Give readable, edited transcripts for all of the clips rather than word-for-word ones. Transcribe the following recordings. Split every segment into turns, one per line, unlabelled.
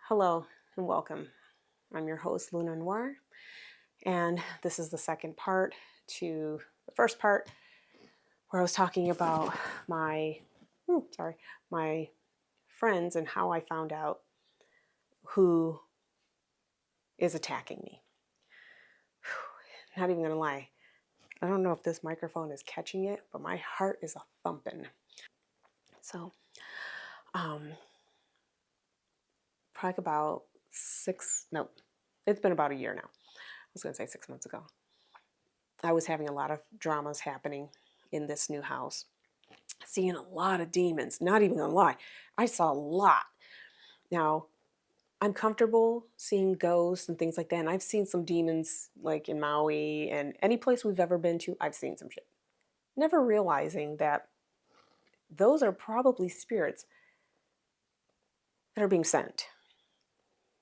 Hello and welcome. I'm your host, Luna Noir, and this is the second part to the first part where I was talking about my friends and how I found out who is attacking me. Not even gonna lie, I don't know if this microphone is catching it, but my heart is a thumping. So, probably about it's been about a year now. I was gonna say 6 months ago. I was having a lot of dramas happening in this new house, seeing a lot of demons. Not even gonna lie, I saw a lot. Now, I'm comfortable seeing ghosts and things like that, and I've seen some demons like in Maui and any place we've ever been to, I've seen some shit. Never realizing that those are probably spirits that are being sent.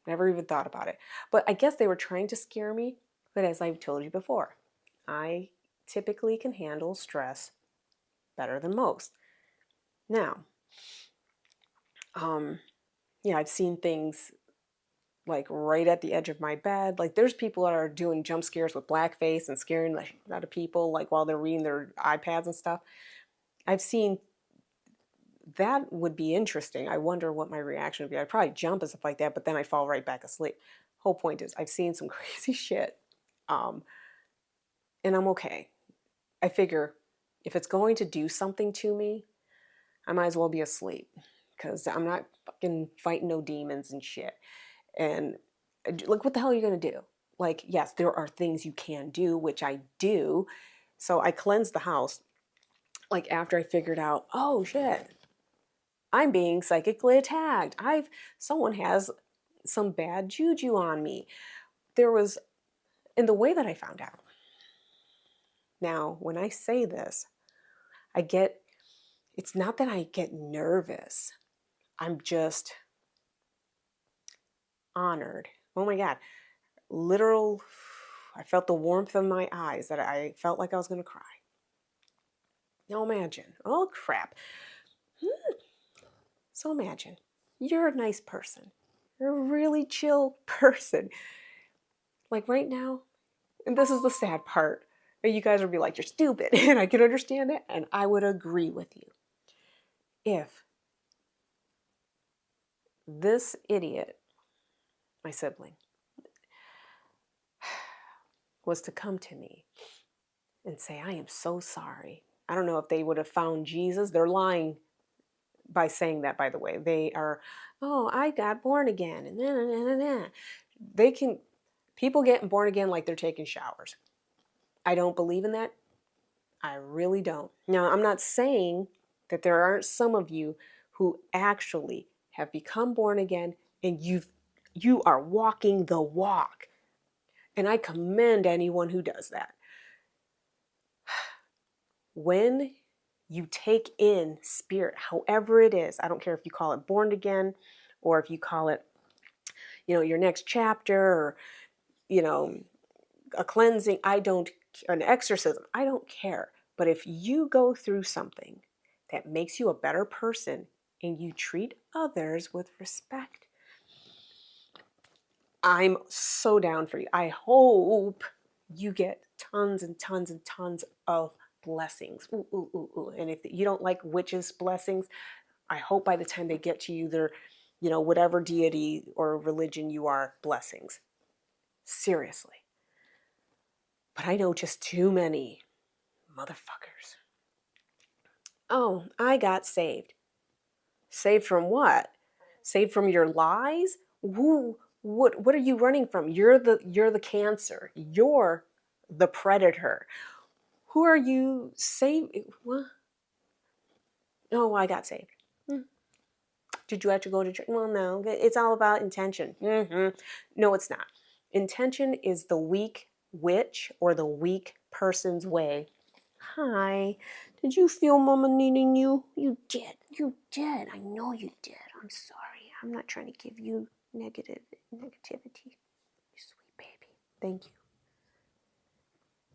Never even thought about it. But I guess they were trying to scare me, but as I've told you before, I typically can handle stress better than most. Now, I've seen things like right at the edge of my bed. Like there's people that are doing jump scares with blackface and scaring the shit out of people like while they're reading their iPads and stuff. I've seen that. Would be interesting. I wonder what my reaction would be. I'd probably jump and stuff like that, but then I'd fall right back asleep. Whole point is I've seen some crazy shit. And I'm okay. I figure if it's going to do something to me, I might as well be asleep because I'm not fucking fighting no demons and shit. And like, what the hell are you going to do? Like, yes, there are things you can do, which I do. So I cleansed the house. Like after I figured out, oh shit, I'm being psychically attacked. Someone has some bad juju on me. There was, in the way that I found out. Now, when I say this, it's not that I get nervous. I'm just honored. Oh my God. I felt the warmth in my eyes that I felt like I was going to cry. Now imagine, oh crap. So imagine, you're a nice person. You're a really chill person. Like right now, and this is the sad part, you guys would be like, you're stupid. And I can understand that. And I would agree with you. If this idiot, my sibling, was to come to me and say, I am so sorry. I don't know if they would have found Jesus. They're lying by saying that, by the way. They are, oh, I got born again. And then. People getting born again like they're taking showers. I don't believe in that. I really don't. Now, I'm not saying that there aren't some of you who actually have become born again and you are walking the walk. And I commend anyone who does that. When you take in spirit, however it is, I don't care if you call it born again or if you call it, your next chapter or, a cleansing, an exorcism, I don't care. But if you go through something that makes you a better person and you treat others with respect, I'm so down for you. I hope you get tons and tons and tons of blessings. Ooh, ooh, ooh, ooh. And if you don't like witches' blessings, I hope by the time they get to you, they're, whatever deity or religion you are, blessings. Seriously. But I know just too many motherfuckers. Oh, I got saved. Saved from what? Saved from your lies? What are you running from? You're the cancer. You're the predator. Who are you saving? What? Oh, I got saved. Did you actually go to church? Well, no. It's all about intention. No, it's not. Intention is the weak witch or the weak person's way. Hi. Did you feel Mama needing you? You did. You did. I know you did. I'm sorry. I'm not trying to give you negativity. You sweet baby. Thank you.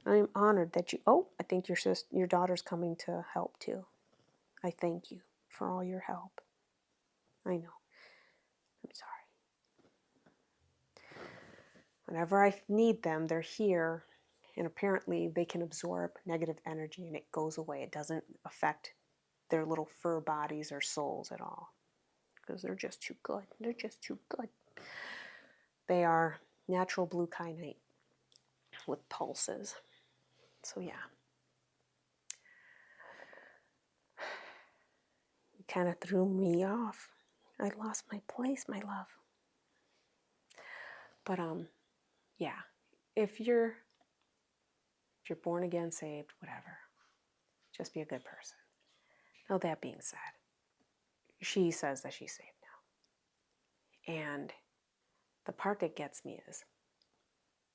I am honored that you... Oh, I think your daughter's coming to help too. I thank you for all your help. I know. I'm sorry. Whenever I need them, they're here. And apparently they can absorb negative energy and it goes away. It doesn't affect their little fur bodies or souls at all. Because they're just too good. They're just too good. They are natural blue kyanite with pulses. So yeah. It kind of threw me off. I lost my place, my love. But yeah. If you're born again, saved, whatever, just be a good person. Now that being said, she says that she's saved now. And the part that gets me is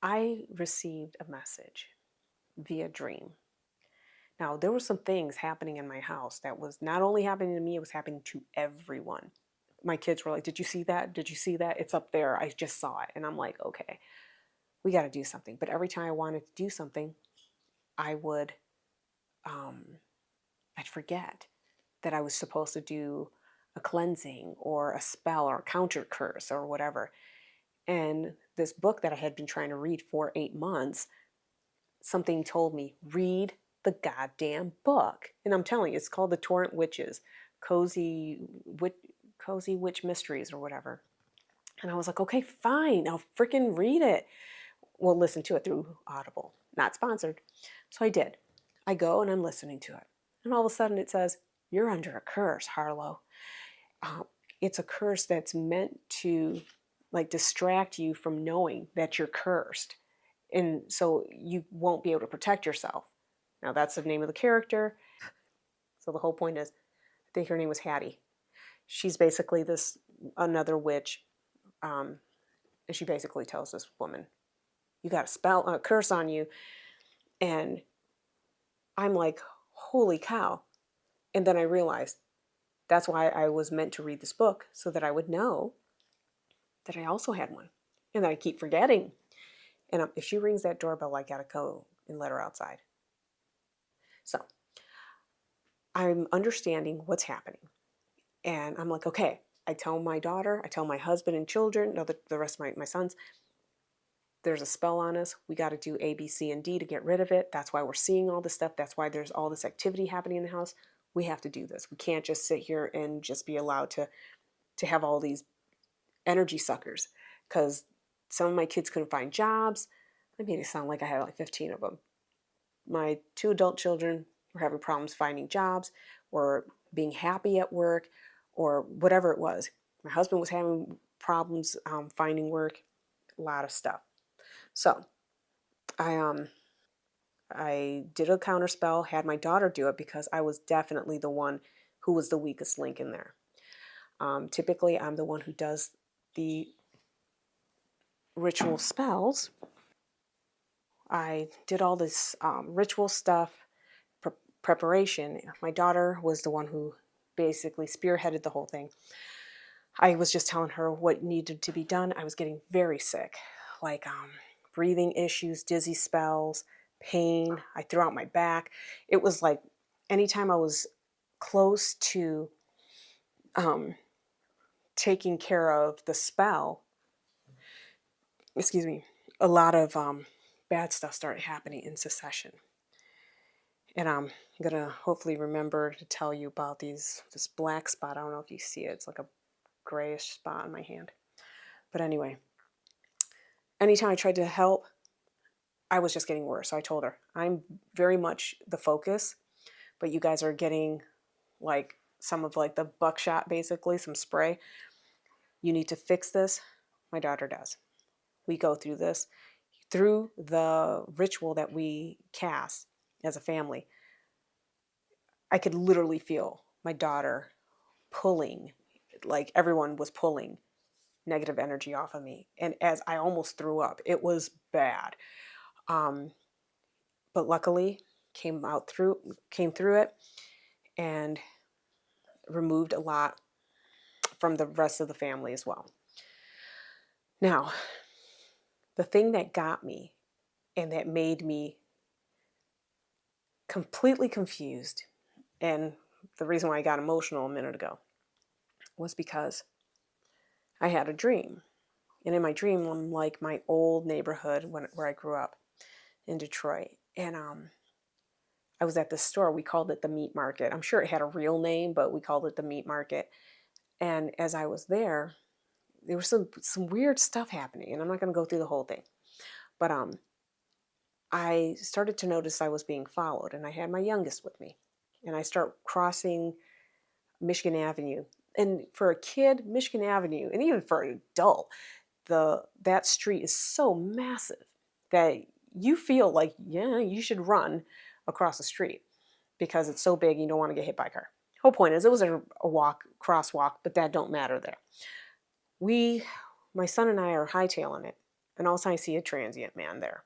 I received a message via dream. Now, there were some things happening in my house that was not only happening to me, it was happening to everyone. My kids were like, did you see that? Did you see that? It's up there. I just saw it. And I'm like, okay, we got to do something. But every time I wanted to do something, I would, I'd forget that I was supposed to do a cleansing or a spell or a counter curse or whatever. And this book that I had been trying to read for 8 months, something told me, read the goddamn book. And I'm telling you, it's called The Torrent Witches, Cozy Witch Mysteries or whatever. And I was like, okay, fine, I'll freaking read it. Well, listen to it through Audible. Not sponsored. So I did. I go and I'm listening to it. And all of a sudden it says, you're under a curse, Harlow. It's a curse that's meant to like distract you from knowing that you're cursed. And so you won't be able to protect yourself. Now that's the name of the character. So the whole point is, I think her name was Hattie. She's basically another witch. And she basically tells this woman, you got a curse on you. And I'm like, holy cow. And then I realized that's why I was meant to read this book, so that I would know that I also had one. And that I keep forgetting. And if she rings that doorbell, I gotta go and let her outside. So I'm understanding what's happening. And I'm like, okay, I tell my daughter, I tell my husband and children, no, the rest of my sons, there's a spell on us. We got to do A, B, C, and D to get rid of it. That's why we're seeing all this stuff. That's why there's all this activity happening in the house. We have to do this. We can't just sit here and just be allowed to have all these energy suckers, because some of my kids couldn't find jobs. I made it sound like I had like 15 of them. My 2 adult children were having problems finding jobs or being happy at work or whatever it was. My husband was having problems finding work, a lot of stuff. So I did a counter spell, had my daughter do it because I was definitely the one who was the weakest link in there. Typically, I'm the one who does the ritual spells. I did all this ritual stuff, preparation. My daughter was the one who basically spearheaded the whole thing. I was just telling her what needed to be done. I was getting very sick, like breathing issues, dizzy spells, pain. I threw out my back. It was like anytime I was close to taking care of the spell, a lot of bad stuff started happening in succession. And I'm going to hopefully remember to tell you about this black spot. I don't know if you see it. It's like a grayish spot on my hand. But anyway, anytime I tried to help, I was just getting worse. So I told her, I'm very much the focus, but you guys are getting like some of like the buckshot, basically, some spray. You need to fix this. My daughter does. We go through this. Through the ritual that we cast as a family, I could literally feel my daughter pulling, like everyone was pulling negative energy off of me. And as I almost threw up, it was bad. But luckily came through it and removed a lot from the rest of the family as well. Now, the thing that got me and that made me completely confused, and the reason why I got emotional a minute ago, was because I had a dream. And in my dream, I'm like my old neighborhood where I grew up in Detroit. And I was at this store. We called it the meat market. I'm sure it had a real name, but we called it the meat market. And as I was there was some weird stuff happening. And I'm not going to go through the whole thing. But I started to notice I was being followed. And I had my youngest with me. And I start crossing Michigan Avenue. And for a kid, Michigan Avenue, and even for an adult, that street is so massive that you feel like, yeah, you should run across the street because it's so big you don't want to get hit by a car. Whole point is it was a crosswalk, but that don't matter there. My son and I are hightailing it, and all of a sudden I see a transient man there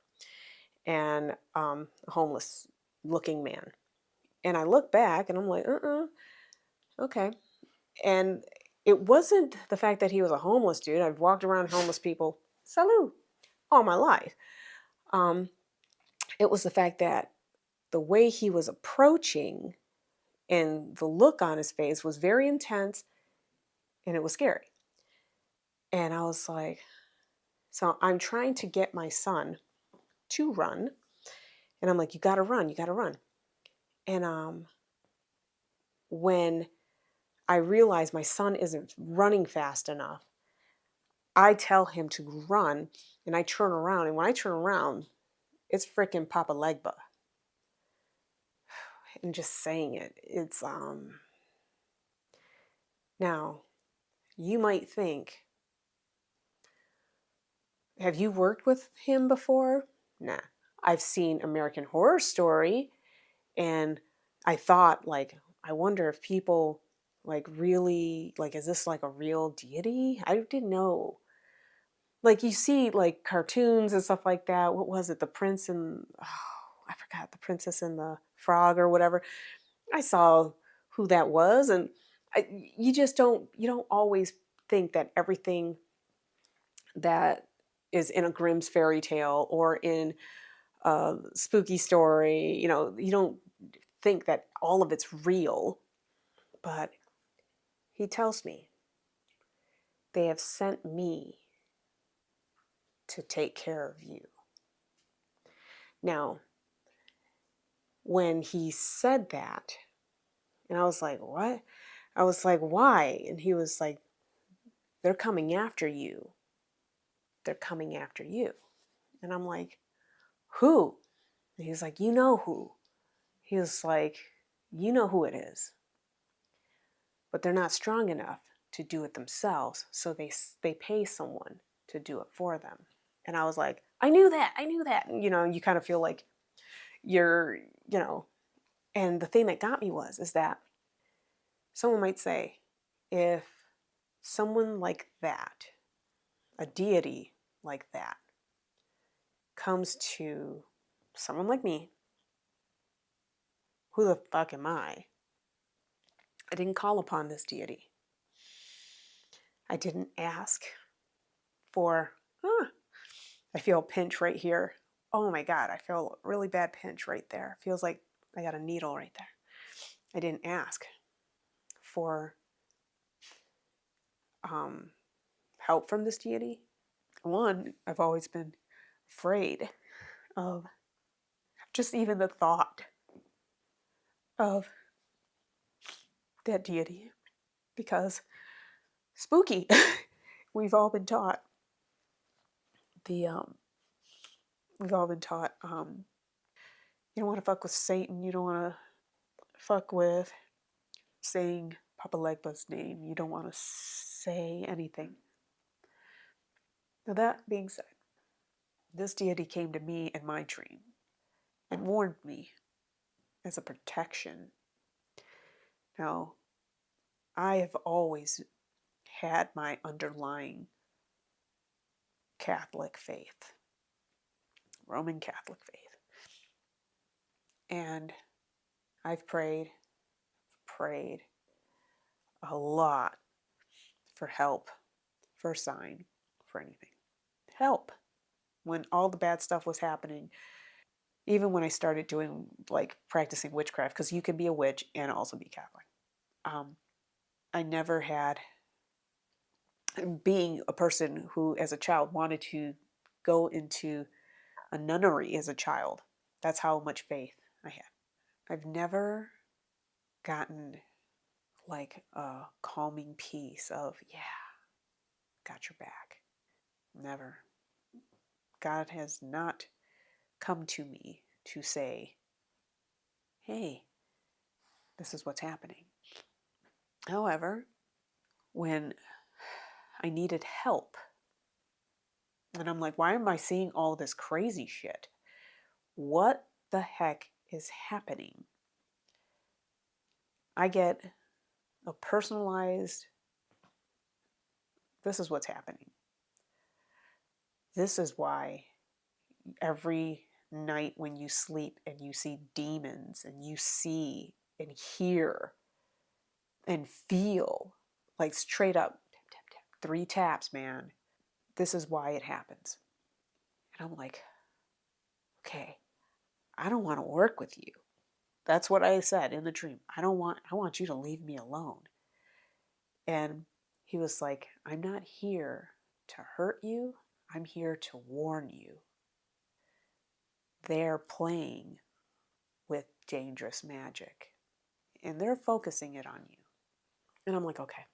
and a homeless looking man. And I look back and I'm like, okay. And it wasn't the fact that he was a homeless dude. I've walked around homeless people, salute, all my life. It was the fact that the way he was approaching and the look on his face was very intense and it was scary. And I was like, so I'm trying to get my son to run. And I'm like, you got to run, you got to run. And when I realize my son isn't running fast enough, I tell him to run and I turn around. And when I turn around, it's freaking Papa Legba. And just saying it's now you might think, have you worked with him before? Nah. I've seen American Horror Story, and I thought, like, I wonder if people like really, like, is this like a real deity? I didn't know. Like, you see like cartoons and stuff like that. What was it? The Prince and, oh, I forgot, the Princess and the Frog or whatever. I saw who that was, and you don't always think that everything that is in a Grimm's fairy tale or in a spooky story, you don't think that all of it's real. But he tells me they have sent me to take care of you. Now, when he said that, and I was like, what? I was like, why? And he was like, they're coming after you. They're coming after you. And I'm like, who? And he's like, you know who. He was like, you know who it is. But they're not strong enough to do it themselves, so they pay someone to do it for them. And I was like, I knew that. And, you kind of feel like you're, and the thing that got me is that someone might say, if someone like that, a deity like that, comes to someone like me, who the fuck am I? I didn't call upon this deity. I didn't ask for, I feel a pinch right here. Oh my God, I feel a really bad pinch right there. Feels like I got a needle right there. I didn't ask for help from this deity. One, I've always been afraid of just even the thought of that deity, because spooky. We've all been taught you don't want to fuck with Satan. You don't want to fuck with saying Papa Legba's name. You don't want to say anything. Now, that being said, this deity came to me in my dream and warned me as a protection. Now, I have always had my underlying Catholic faith, Roman Catholic faith. And I've prayed a lot for help, for a sign, for anything. Help. When all the bad stuff was happening, even when I started doing, like, practicing witchcraft, because you can be a witch and also be Catholic. I never had being a person who, as a child, wanted to go into a nunnery as a child. That's how much faith I had. I've never gotten like a calming peace of, yeah, got your back. Never. God has not come to me to say, hey, this is what's happening. However, when I needed help, and I'm like, why am I seeing all this crazy shit? What the heck is happening? I get a personalized, this is what's happening. This is why every night when you sleep and you see demons and you see and hear and feel, like straight up, tap, tap, tap, 3 taps, man. This is why it happens. And I'm like, okay, I don't want to work with you. That's what I said in the dream. I want you to leave me alone. And he was like, I'm not here to hurt you. I'm here to warn you. They're playing with dangerous magic and they're focusing it on you. And I'm like, okay.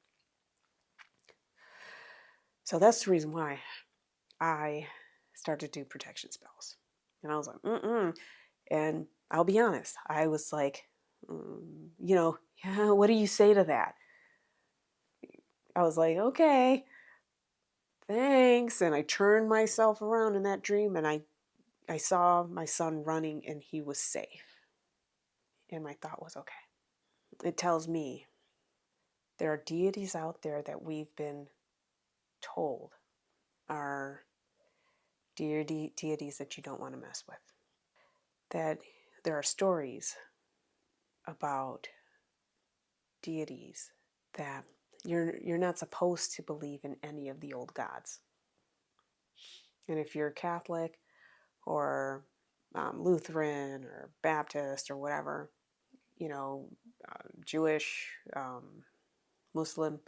So that's the reason why I started to do protection spells. And I was like, And I'll be honest, I was like, yeah, what do you say to that? I was like, okay, thanks. And I turned myself around in that dream and I saw my son running and he was safe. And my thought was, okay. It tells me there are deities out there that we've been told are deities that you don't want to mess with. That there are stories about deities that you're not supposed to believe in any of the old gods. And if you're Catholic or Lutheran or Baptist or whatever, Jewish, Muslim,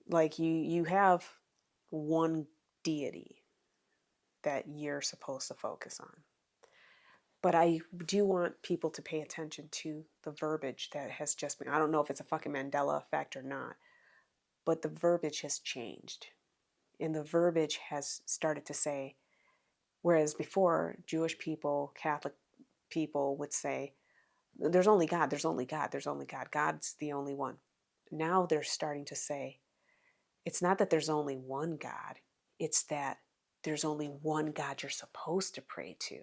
like you have one deity that you're supposed to focus on. But I do want people to pay attention to the verbiage that has just been, I don't know if it's a fucking Mandela effect or not, but the verbiage has changed. And the verbiage has started to say, whereas before Jewish people, Catholic people would say, there's only God, there's only God, there's only God, God's the only one. Now they're starting to say, it's not that there's only one God, it's that there's only one God you're supposed to pray to.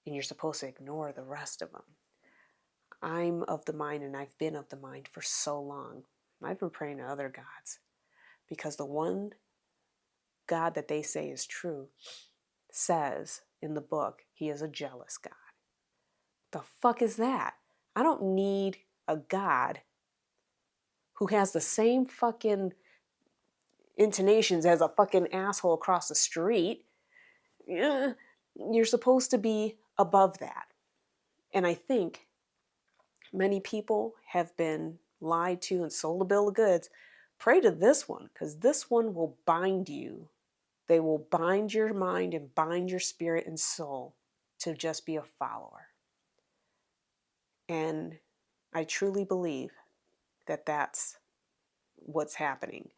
And you're supposed to ignore the rest of them. I'm of the mind, and I've been of the mind for so long. I've been praying to other gods because the one God that they say is true says in the book he is a jealous God. The fuck is that? I don't need a God who has the same fucking intonations as a fucking asshole across the street. You're supposed to be above that. And I think many people have been lied to and sold a bill of goods. Pray to this one, because this one will bind you. They will bind your mind and bind your spirit and soul to just be a follower. And I truly believe that that's what's happening.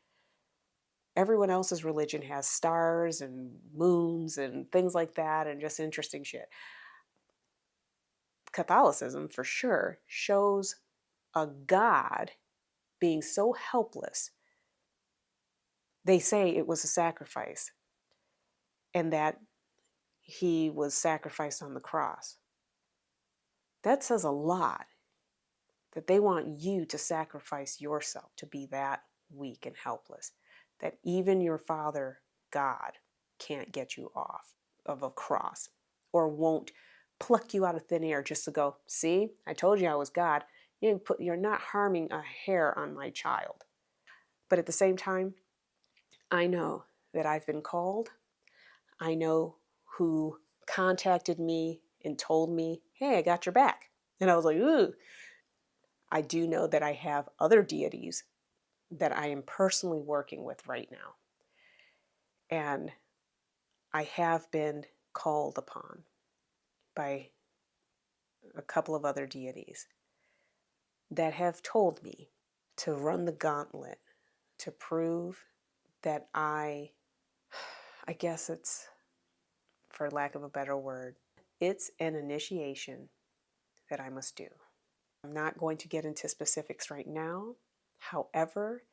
Everyone else's religion has stars and moons and things like that and just interesting shit. Catholicism, for sure, shows a God being so helpless. They say it was a sacrifice and that he was sacrificed on the cross. That says a lot, that they want you to sacrifice yourself to be that weak and helpless, that even your Father, God, can't get you off of a cross or won't pluck you out of thin air just to go, see, I told you I was God. You're not harming a hair on my child. But at the same time, I know that I've been called. I know who contacted me and told me, hey, I got your back. And I was like, ooh. I do know that I have other deities that I am personally working with right now. And I have been called upon by a couple of other deities that have told me to run the gauntlet to prove that I guess it's, for lack of a better word, it's an initiation that I must do. I'm not going to get into specifics right now. However,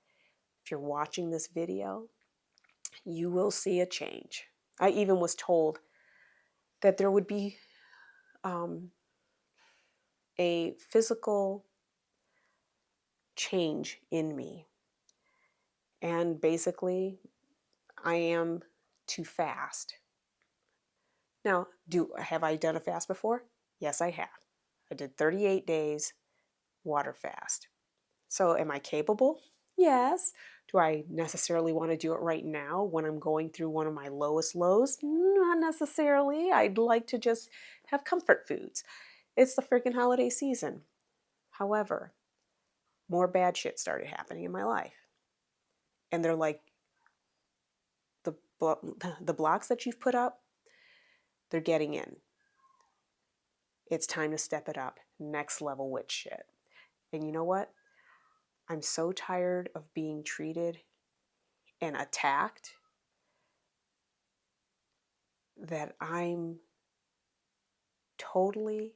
if you're watching this video, you will see a change. I even was told that there would be a physical change in me. And basically, I am to fast. Now, have I done a fast before? Yes, I have. I did 38 days water fast. So am I capable? Yes. Do I necessarily want to do it right now when I'm going through one of my lowest lows? Not necessarily. I'd like to just have comfort foods. It's the freaking holiday season. However, more bad shit started happening in my life. And they're like, the blocks that you've put up, they're getting in. It's time to step it up. Next level witch shit. And you know what? I'm so tired of being treated and attacked that I'm totally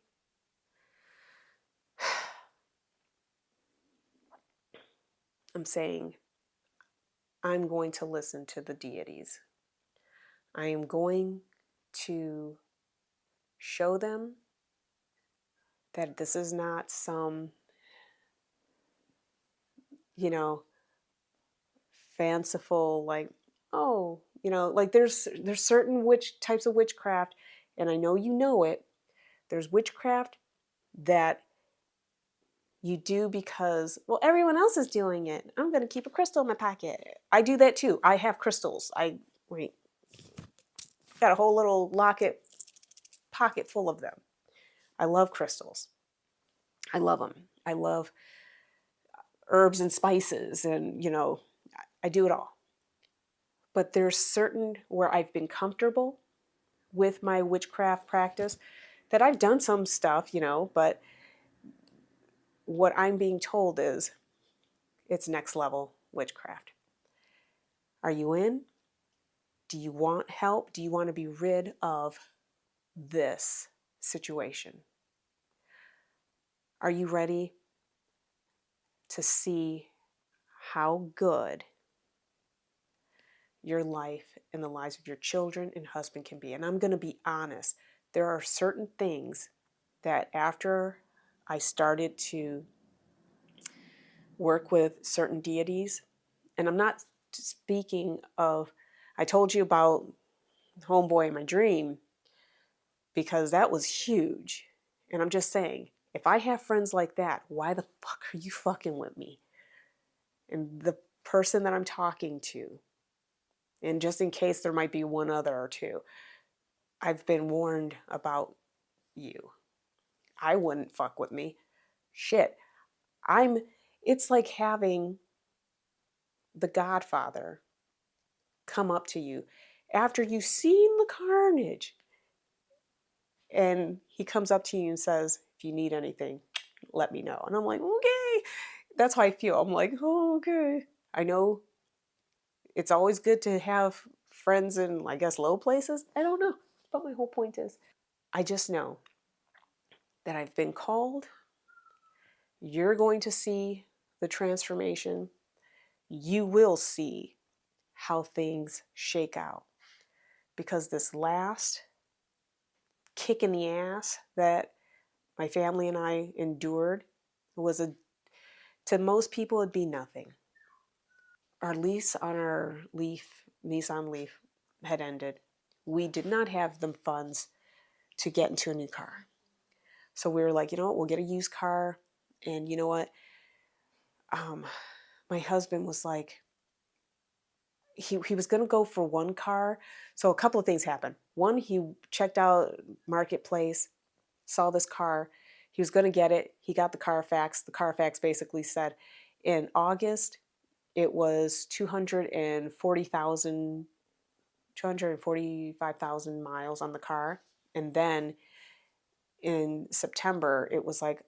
I'm saying I'm going to listen to the deities. I am going to show them that this is not some, fanciful, like, oh, like there's certain types of witchcraft, and I know you know it. There's witchcraft that you do because, well, everyone else is doing it. I'm going to keep a crystal in my pocket. I do that too. I have crystals. Got a whole little locket pocket full of them. I love crystals. I love them. I love herbs and spices, and I do it all. But there's certain where I've been comfortable with my witchcraft practice that I've done some stuff, but what I'm being told is it's next level witchcraft. Are you in? Do you want help? Do you want to be rid of this situation? Are you ready to see how good your life and the lives of your children and husband can be? And I'm going to be honest. There are certain things that after I started to work with certain deities, and I'm not speaking of, I told you about homeboy in my dream because that was huge. And I'm just saying, if I have friends like that, why the fuck are you fucking with me? And the person that I'm talking to, and just in case there might be one other or two, I've been warned about you. I wouldn't fuck with me. Shit. It's like having the Godfather come up to you after you've seen the carnage. And he comes up to you and says, if you need anything, let me know. And I'm like, okay. That's how I feel. I'm like, oh, okay. I know it's always good to have friends in, I guess, low places. I don't know. But my whole point is, I just know that I've been called. You're going to see the transformation. You will see how things shake out. Because this last kick in the ass that my family and I endured was to most people it'd be nothing. Our lease on our Nissan Leaf had ended. We did not have the funds to get into a new car. So we were like, you know what, we'll get a used car. And you know what? My husband was like, he was going to go for one car. So a couple of things happened. One, he checked out Marketplace, saw this car. He was going to get it. He got the Carfax. The Carfax basically said, in August, it was 245,000 miles on the car. And then in September, it was like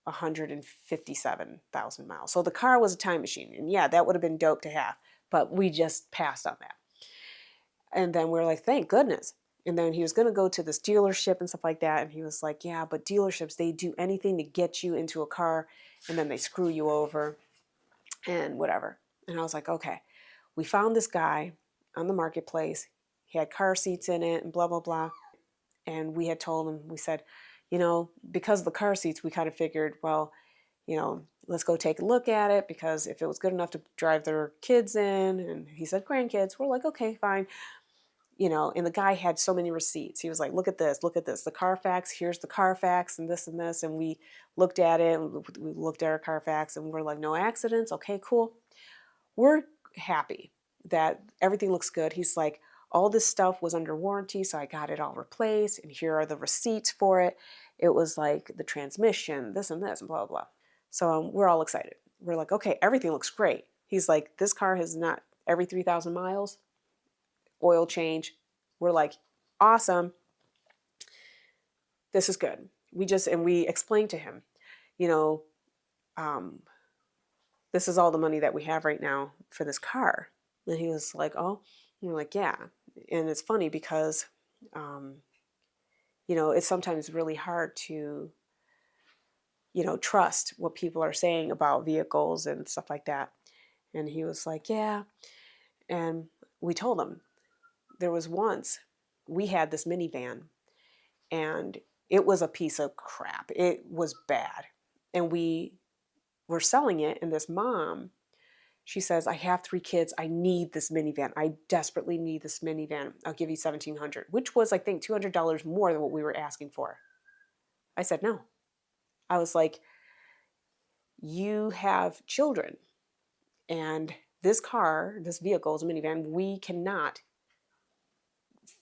157,000 miles. So the car was a time machine. And yeah, that would have been dope to have, but we just passed on that. And then we were like, thank goodness. And then he was going to go to this dealership and stuff like that. And he was like, yeah, but dealerships, they do anything to get you into a car and then they screw you over and whatever. And I was like, okay. We found this guy on the marketplace. He had car seats in it and blah, blah, blah. And we had told him, we said, because of the car seats, we kind of figured, well, let's go take a look at it, because if it was good enough to drive their kids in, and he said grandkids, we're like, okay, fine. And the guy had so many receipts. He was like, look at this, the Carfax, here's the Carfax and this. And we looked at it, and we looked at our Carfax, and we're like, no accidents. Okay, cool. We're happy that everything looks good. He's like, all this stuff was under warranty, so I got it all replaced, and here are the receipts for it. It was like the transmission, this and this, and blah, blah, blah. So we're all excited. We're like, okay, everything looks great. He's like, this car has not, every 3,000 miles, oil change. We're like, awesome. This is good. We explained to him, this is all the money that we have right now for this car. And he was like, oh, and we're like, yeah. And it's funny because, it's sometimes really hard to, trust what people are saying about vehicles and stuff like that. And he was like, yeah. And we told him, there was once we had this minivan and it was a piece of crap. It was bad. And we were selling it, and this mom, she says, I have 3 kids. I need this minivan. I desperately need this minivan. I'll give you $1,700, which was, I think, $200 more than what we were asking for. I said, no. I was like, you have children, and this car, this vehicle is a minivan. We cannot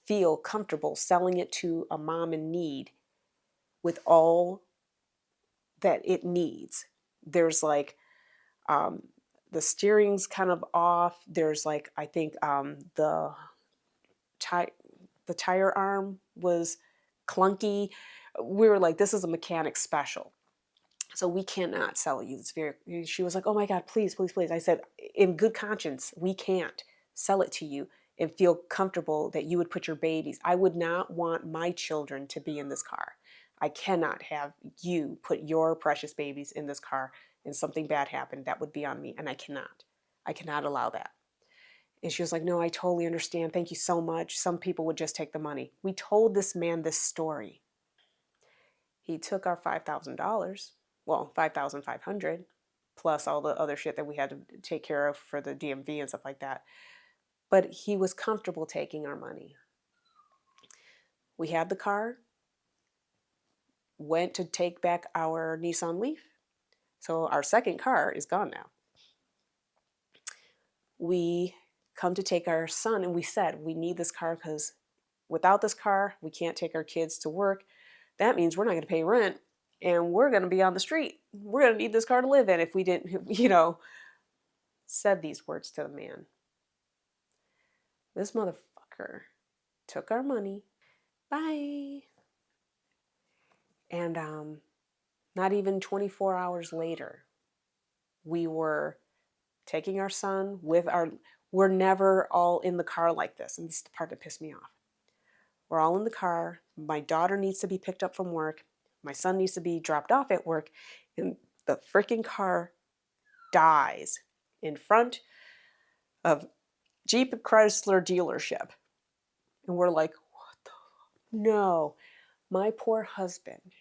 feel comfortable selling it to a mom in need with all that it needs. There's like, the steering's kind of off. There's like, I think the tire arm was clunky. We were like, this is a mechanic special. So we cannot sell you this vehicle. She was like, oh my God, please, please, please. I said, in good conscience, we can't sell it to you and feel comfortable that you would put your babies. I would not want my children to be in this car. I cannot have you put your precious babies in this car and something bad happened. That would be on me. And I cannot allow that. And she was like, no, I totally understand. Thank you so much. Some people would just take the money. We told this man this story. He took our $5,000, well, $5,500, plus all the other shit that we had to take care of for the DMV and stuff like that. But he was comfortable taking our money. We had the car, went to take back our Nissan Leaf. So our second car is gone now. We come to take our son, and we said, we need this car because without this car, we can't take our kids to work. That means we're not going to pay rent, and we're going to be on the street. We're going to need this car to live in if we didn't, said these words to the man. This motherfucker took our money. Bye. And not even 24 hours later, we were taking our son we're never all in the car like this. And this is the part that pissed me off. We're all in the car. My daughter needs to be picked up from work. My son needs to be dropped off at work. And the freaking car dies in front of Jeep Chrysler dealership. And we're like, what the? No. My poor husband,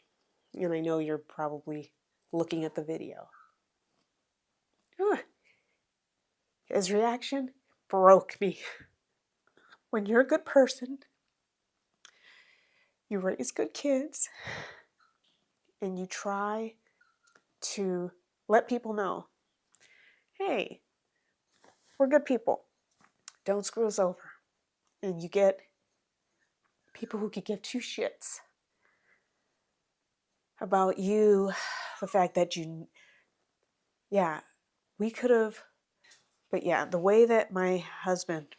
and I know you're probably looking at the video. His reaction broke me. When you're a good person, you raise good kids, and you try to let people know, hey, we're good people. Don't screw us over. And you get people who could give 2 shits about you, the fact that we could have But yeah, the way that my husband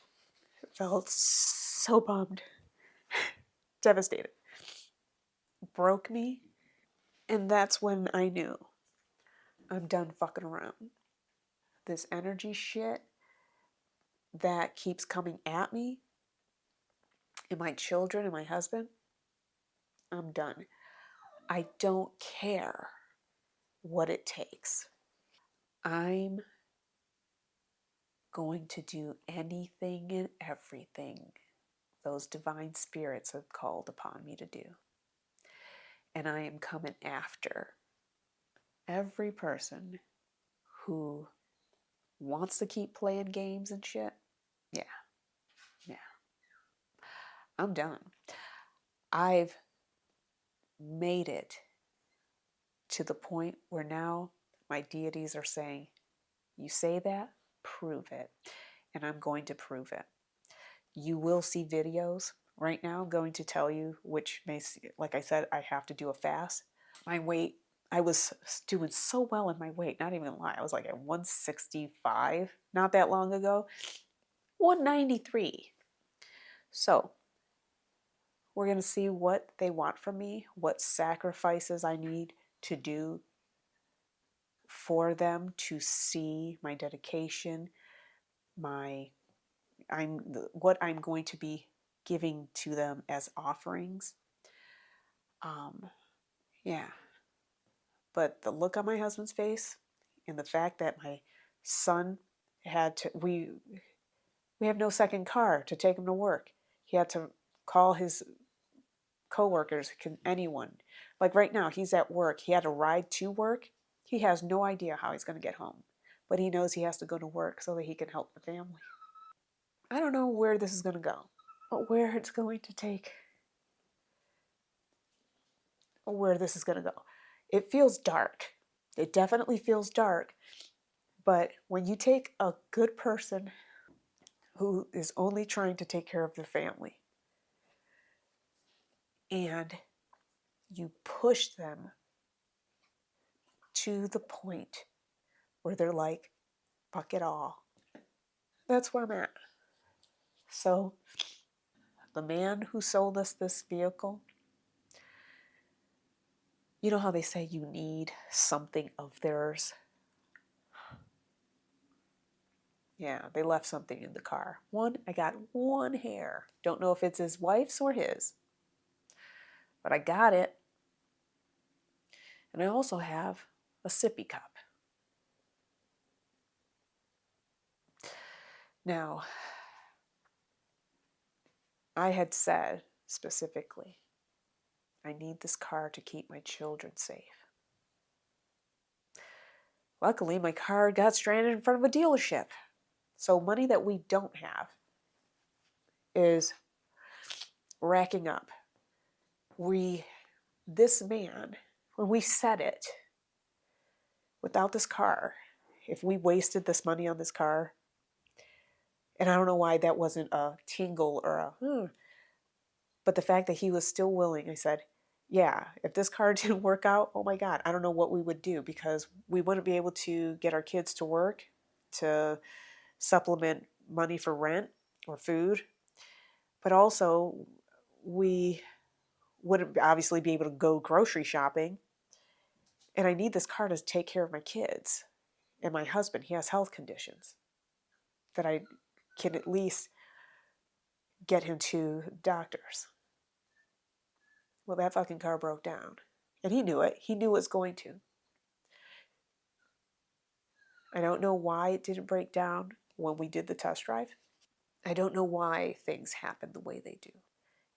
felt so bummed, devastated, broke me. And that's when I knew I'm done fucking around. This energy shit that keeps coming at me and my children and my husband, I'm done. I don't care what it takes. I'm going to do anything and everything those divine spirits have called upon me to do. And I am coming after every person who wants to keep playing games and shit. Yeah, yeah. I'm done. I've made it to the point where now my deities are saying, you say that, prove it. And I'm going to prove it. You will see videos right now. I'm going to tell you, which may, like I said, I have to do a fast. My weight, I was doing so well in my weight, not even gonna lie. I was like at 165 not that long ago, 193. So we're going to see what they want from me, what sacrifices I need to do for them to see my dedication, what I'm going to be giving to them as offerings. Yeah. But the look on my husband's face and the fact that my son had to, we have no second car to take him to work. He had to call his coworkers, anyone. Like right now, he's at work. He had a ride to work. He has no idea how he's going to get home, but he knows he has to go to work so that he can help the family. I don't know where this is going to go, but where it's going to take, or where this is going to go. It feels dark. It definitely feels dark. But when you take a good person who is only trying to take care of their family and you push them to the point where they're like, fuck it all. That's where I'm at. So, the man who sold us this vehicle, you know how they say you need something of theirs? Yeah, they left something in the car. I got one hair. Don't know if it's his wife's or his, but I got it. And I also have a sippy cup. Now, I had said specifically, I need this car to keep my children safe. Luckily, my car got stranded in front of a dealership. So money that we don't have is racking up. This man, when we said it, without this car, if we wasted this money on this car, and I don't know why that wasn't a tingle or but the fact that he was still willing, I said, yeah, if this car didn't work out, oh my God, I don't know what we would do, because we wouldn't be able to get our kids to work to supplement money for rent or food. But also, we wouldn't obviously be able to go grocery shopping. And I need this car to take care of my kids and my husband. He has health conditions that I can at least get him to doctors. Well, that fucking car broke down. And he knew it. He knew it was going to. I don't know why it didn't break down when we did the test drive. I don't know why things happen the way they do.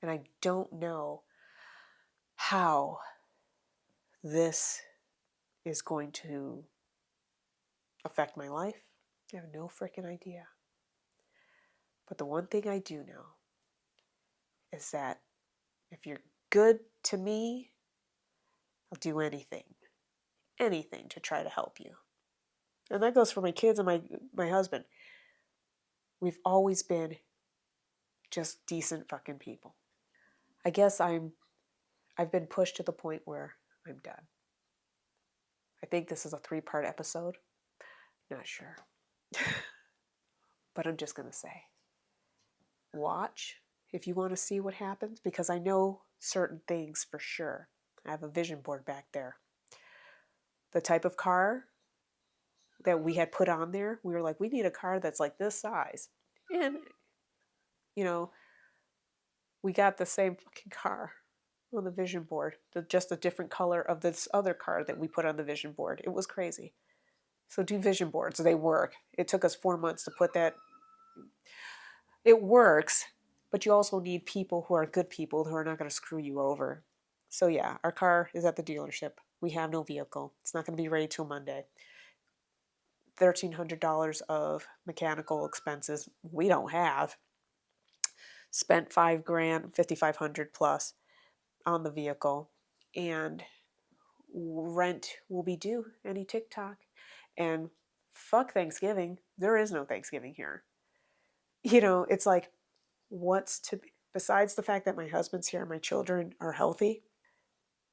And I don't know how this is going to affect my life. I have no freaking idea. But the one thing I do know is that if you're good to me, I'll do anything to try to help you. And that goes for my kids and my husband. We've always been just decent fucking people. I guess I've been pushed to the point where I'm done. I think this is a 3-part episode. Not sure. But I'm just going to say, watch if you want to see what happens, because I know certain things for sure. I have a vision board back there. The type of car that we had put on there, we were like, we need a car that's like this size. And, you know, we got the same fucking car on the vision board, just a different color of this other car that we put on the vision board. It was crazy. So do vision boards. They work. It took us 4 months to put that. It works, but you also need people who are good people who are not going to screw you over. So yeah, our car is at the dealership. We have no vehicle. It's not going to be ready till Monday. $1,300 of mechanical expenses we don't have. Spent $5,000, $5,500 plus on the vehicle, and rent will be due any TikTok. And fuck Thanksgiving. There is no Thanksgiving here. You know, it's like, what's to be, besides the fact that my husband's here and my children are healthy?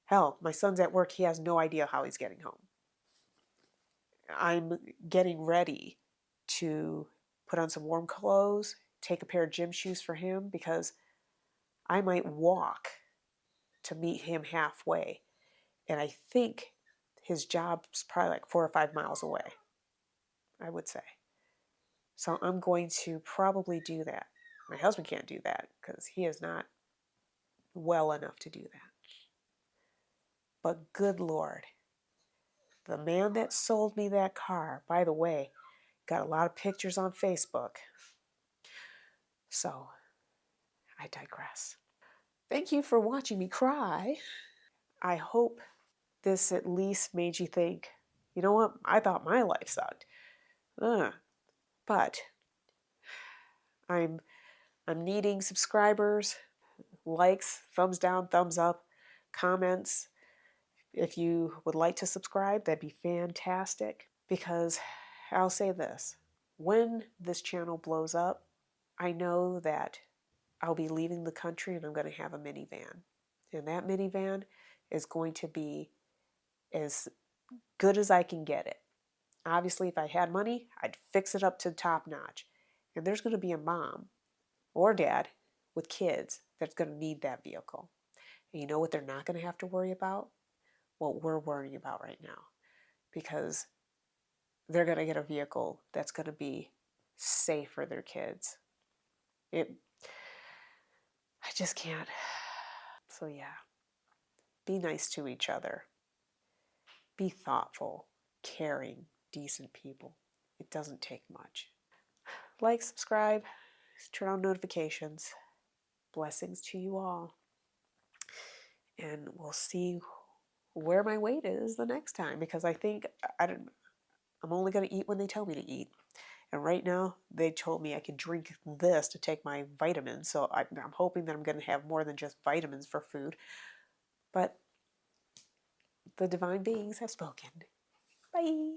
Hell, my son's at work. He has no idea how he's getting home. I'm getting ready to put on some warm clothes, take a pair of gym shoes for him, because I might walk to meet him halfway. And I think his job's probably like 4 or 5 miles away, I would say. So I'm going to probably do that. My husband can't do that because he is not well enough to do that. But good Lord, the man that sold me that car, by the way, got a lot of pictures on Facebook. So I digress. Thank you for watching me cry. I hope this at least made you think, you know what, I thought my life sucked. But I'm needing subscribers, likes, thumbs down, thumbs up, comments. If you would like to subscribe, that'd be fantastic. Because I'll say this, when this channel blows up, I know that I'll be leaving the country and I'm going to have a minivan. And that minivan is going to be as good as I can get it. Obviously, if I had money, I'd fix it up to top notch. And there's going to be a mom or dad with kids that's going to need that vehicle. And you know what they're not going to have to worry about? What we're worrying about right now. Because they're going to get a vehicle that's going to be safe for their kids. I just can't. So yeah, be nice to each other. Be thoughtful, caring, decent people. It doesn't take much. Like, subscribe, turn on notifications. Blessings to you all. And we'll see where my weight is the next time, because I think I'm only going to eat when they tell me to eat. And right now, they told me I can drink this to take my vitamins. So I'm hoping that I'm going to have more than just vitamins for food. But the divine beings have spoken. Bye.